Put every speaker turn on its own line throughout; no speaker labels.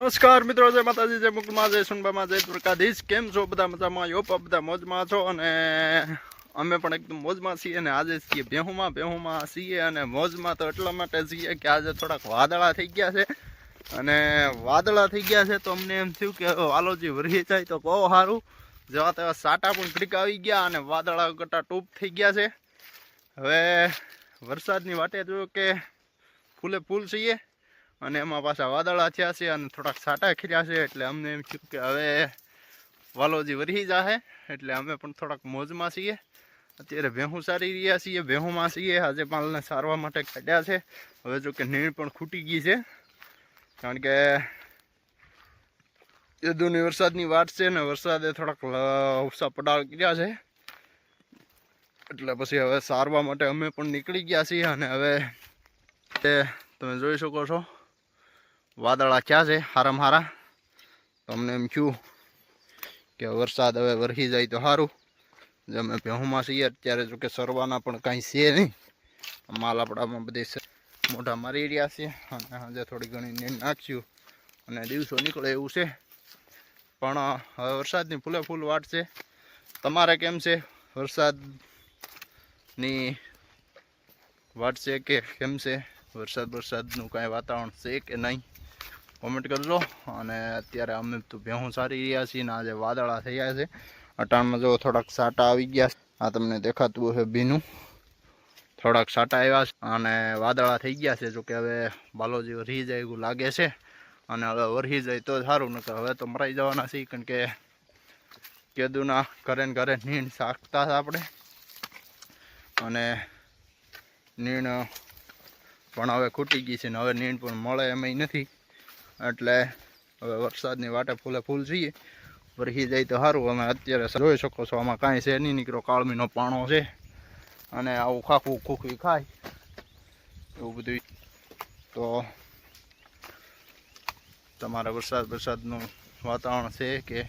નમસ્કાર મિત્રો, જય માતાજી, જય મુકમાં, જય સુનબામાં, જય દ્વારકાધીશ. કેમ છો બધા? મજામાં? યોપ બધા મોજમાં છો? અને અમે પણ એકદમ મોજમાં છીએ. અને આજે છીએ બેહુમાં છીએ. અને મોજમાં તો એટલા માટે છીએ કે આજે થોડાક વાદળા થઈ ગયા છે. અને વાદળા થઈ ગયા છે તો અમને એમ થયું કે વાલોજી વરસી જાય તો બહુ સારું. જેવા તેવા સાટા પણ ઘડીક આવી ગયા અને વાદળા ગટા ટૂપ થઈ ગયા છે. હવે વરસાદની વાટે જોયું કે ફૂલે ફૂલ છીએ. અને એમાં પાછા વાદળા થયા છે અને થોડાક સાટા ખીર્યા છે. એટલે અમને એમ થયું કે હવે વાલોજી વરસી જાહે. એટલે અમે પણ થોડાક મોજમાં છીએ. અત્યારે ભેહું સારી રહ્યા છીએ, ભેહુંમાં છીએ. આજે પાલને સારવા માટે કાઢ્યા છે. હવે જો કે નીણ પણ ખૂટી ગઈ છે, કારણ કે યદુની વરસાદની વાત છે ને વરસાદે થોડાક ઉષા પડાળ કર્યા છે. એટલે પછી હવે સારવા માટે અમે પણ નીકળી ગયા છીએ. અને હવે તમે જોઈ શકો છો વાદળા ક્યાં છે હારામ હારા. તો અમને એમ થયું કે વરસાદ હવે વરસી જાય તો સારું. જે અમે ભેહુંમાં છીએ અત્યારે જો કે સરવાના પણ કાંઈ છે નહીં. માલ આપણામાં બધી મોઢા મારી રહ્યા છે. અને આજે થોડી ઘણી નીંદ નાખ્યું અને દિવસો નીકળે એવું છે. પણ હવે વરસાદની ફૂલે ફૂલ વાટ છે. તમારે કેમ છે? વરસાદની વાટ છે કે કેમ છે? વરસાદનું કાંઈ વાતાવરણ છે કે નહીં? કોમેન્ટ કરજો. અને અત્યારે અમે તો ભેહું સારી રહ્યા છીએ ને આજે વાદળા થયા છે. અટાણમાં જો થોડાક સાટા આવી ગયા છે. આ તમને દેખાતું હશે ભીનું. થોડાક સાટા આવ્યા છે અને વાદળા થઈ ગયા છે. જોકે હવે બાલોજી વરસી જાય એવું લાગે છે. અને હવે વરસી જાય તો સારું, નકર હવે તો મરાઈ જવાના છીએ. કારણ કે કેદુના ઘરે ને ઘરે નીણ શાકતા આપણે. અને નીણ પણ હવે ખૂટી ગઈ છે ને હવે નીણ પણ મળે એમ નથી. એટલે હવે વરસાદની વાટે ફૂલે ફૂલ છીએ. વરસી જાય તો સારું. અમે અત્યારે જોઈ શકો છો આમાં કાંઈ છે નહીં, નીકળો કાળમીનો પાણો છે. અને આવું ખાખું ખુખી ખાય એવું બધું. તો તમારે વરસાદનું વાતાવરણ છે કે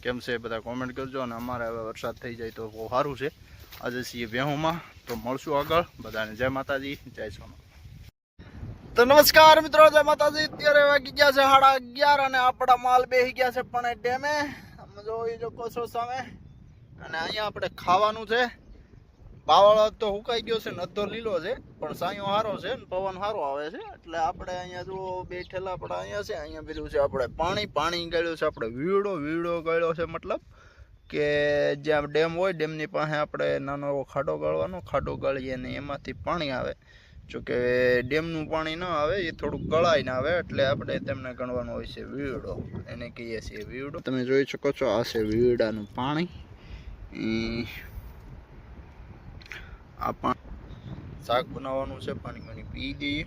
કેમ છે બધા કોમેન્ટ કરજો. અને અમારે હવે વરસાદ થઈ જાય તો બહુ સારું છે. આજે છીએ ભેહુંમાં. તો મળશું આગળ. બધાને જય માતાજી, જય સોના. તો નમસ્કાર મિત્રો, જય માતાજી. અત્યારે વાગી ગયા છે 11:30 અને આપણા માલ બેસી ગયા છે પણ ડેમે. તમે જોઈ શકો છો સામે. અને અહીંયા આપણે ખાવાનું છે. બાવળ તો હુકાઈ ગયો છે, નતો લીલો છે, પણ સાયો સારો છે ને પવન સારો આવે છે. એટલે આપણે અહીંયા જો બેઠેલા આપણા અહીંયા છે. અહીંયા બીજું છે આપણે પાણી ગાળ્યું છે. આપણે વીડો ગાળ્યો છે. મતલબ કે જ્યાં ડેમ હોય ડેમની પાસે આપણે નાનો એવો ખાડો ગાળવાનો. ખાડો ગાળીએ ને એમાંથી પાણી આવે. જોકે ડેમનું પાણી ના આવે, એ થોડુંક ગળાઈ ના આવે. એટલે આપણે તેમને ગણવાનું હોય છે વીડો, એને કહીએ છીએ વીડો. તમે જોઈ શકો છો આ છે વીડાનું પાણી. આ શાક બનાવવાનું છે. પાણી પી દઈએ.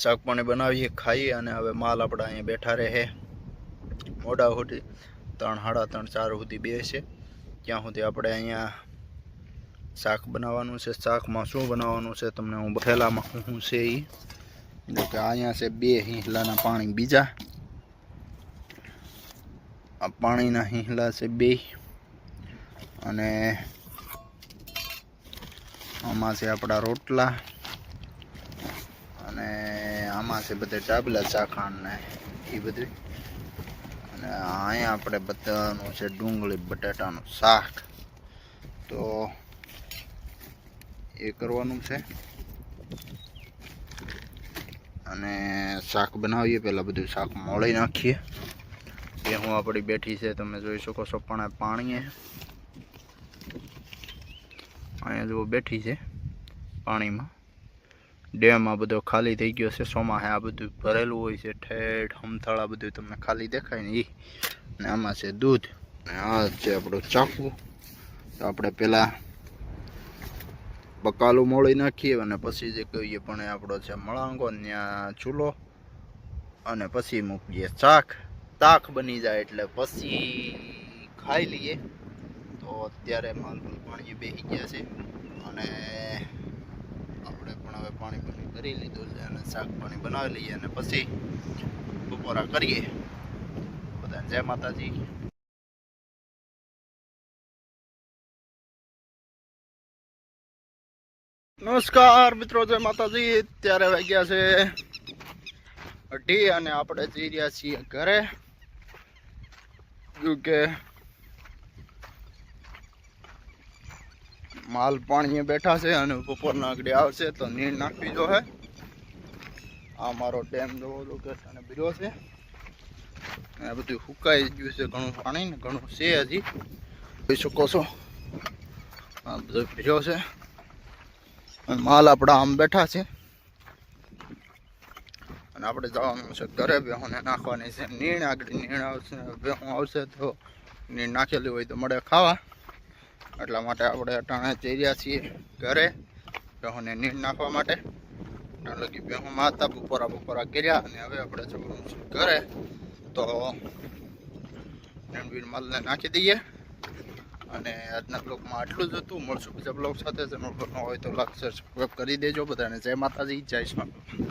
શાક પાણી બનાવીએ, ખાઈએ. અને હવે માલ આપણા અહીંયા બેઠા રહે મોડા સુધી 3, 3:30, 4 સુધી બેસે. ત્યાં સુધી આપણે અહીંયા શાક બનાવવાનું છે. શાકમાં શું બનાવવાનું છે તમને હું થેલામાં શું છે એ. કે અહીંયા છે 2 હિંહલાના પાણી બીજા. આ પાણીના હિંહલા છે 2. અને આમાં છે આપણા રોટલા. અને આમાં છે બધા ટાબલા ચાખણ ને એ બધું. અને અહીંયા આપણે બધાનું છે ડુંગળી બટાટાનું શાક. તો એ કરવાનું છે. અને શાક બનાવીએ પહેલાં બધું શાક મોળી નાખીએ. ભેહું આપણી બેઠી છે, તમે જોઈ શકો છો. પણ પાણી અહીંયા જો બેઠી છે પાણીમાં. ડેમ આ બધો ખાલી થઈ ગયો છે. ચોમાસે આ બધું ભરેલું હોય છે. ઠેઠ હમથાળા બધું તમને ખાલી દેખાય ને એ. અને આમાં છે દૂધ. અને આ છે આપણું ચાકુ. તો આપણે પહેલાં બકાલું મોળી નાખીએ અને પછી જે કહીએ પણ એ આપણો છે મળાંગો. ત્યાં ચૂલો. અને પછી મૂકીએ શાક બની જાય એટલે પછી ખાઈ લઈએ. તો અત્યારે માલ પાણી બેસી ગયા છે. અને આપણે પણ હવે પાણી કરી લીધું છે. અને શાક પાણી બનાવી લઈએ અને પછી બપોરા કરીએ. બધાને જય માતાજી. નમસ્કાર મિત્રો, જય માતાજી. અત્યારે વાગ્યા છે 8 અને આપણે જઈ રહ્યા છીએ ઘરે. કે માલ પાણીએ બેઠા છે અને બપોરના આગળ આવશે તો નીર નાખવી જો હે. આ મારો ડેમ જોવો લોકેશન બીજો છે. આ બધું સુકાઈ ગયું છે, ઘણું પાણી ને ઘણું છે હજી જોઈ શકો છો. આ બધો ભીજો છે. માલ આપણા આમ બેઠા છે અને આપણે જવાનું છે ઘરે. બેહોને નાખવાની છે નીણ. આગળ નીણ આવશે, બેહું આવશે તો નીણ નાખેલી હોય તો મળે ખાવા. એટલા માટે આપણે અટાણે જઈ રહ્યા છીએ ઘરે બેહોને નીણ નાખવા માટે. લગી બેહોમાં હતા, બપોરા કર્યા અને હવે આપણે જવાનું છે ઘરે. તો નીણ માલને નાખી દઈએ. અને આજના બ્લોગમાં આટલું જ હતું. મળશું બીજા બ્લોગ સાથે. ચેનલ પર ન હોય તો લાઈક સબસ્ક્રાઈબ કરી દેજો. બધાને જય માતાજી, જય સ્વામી.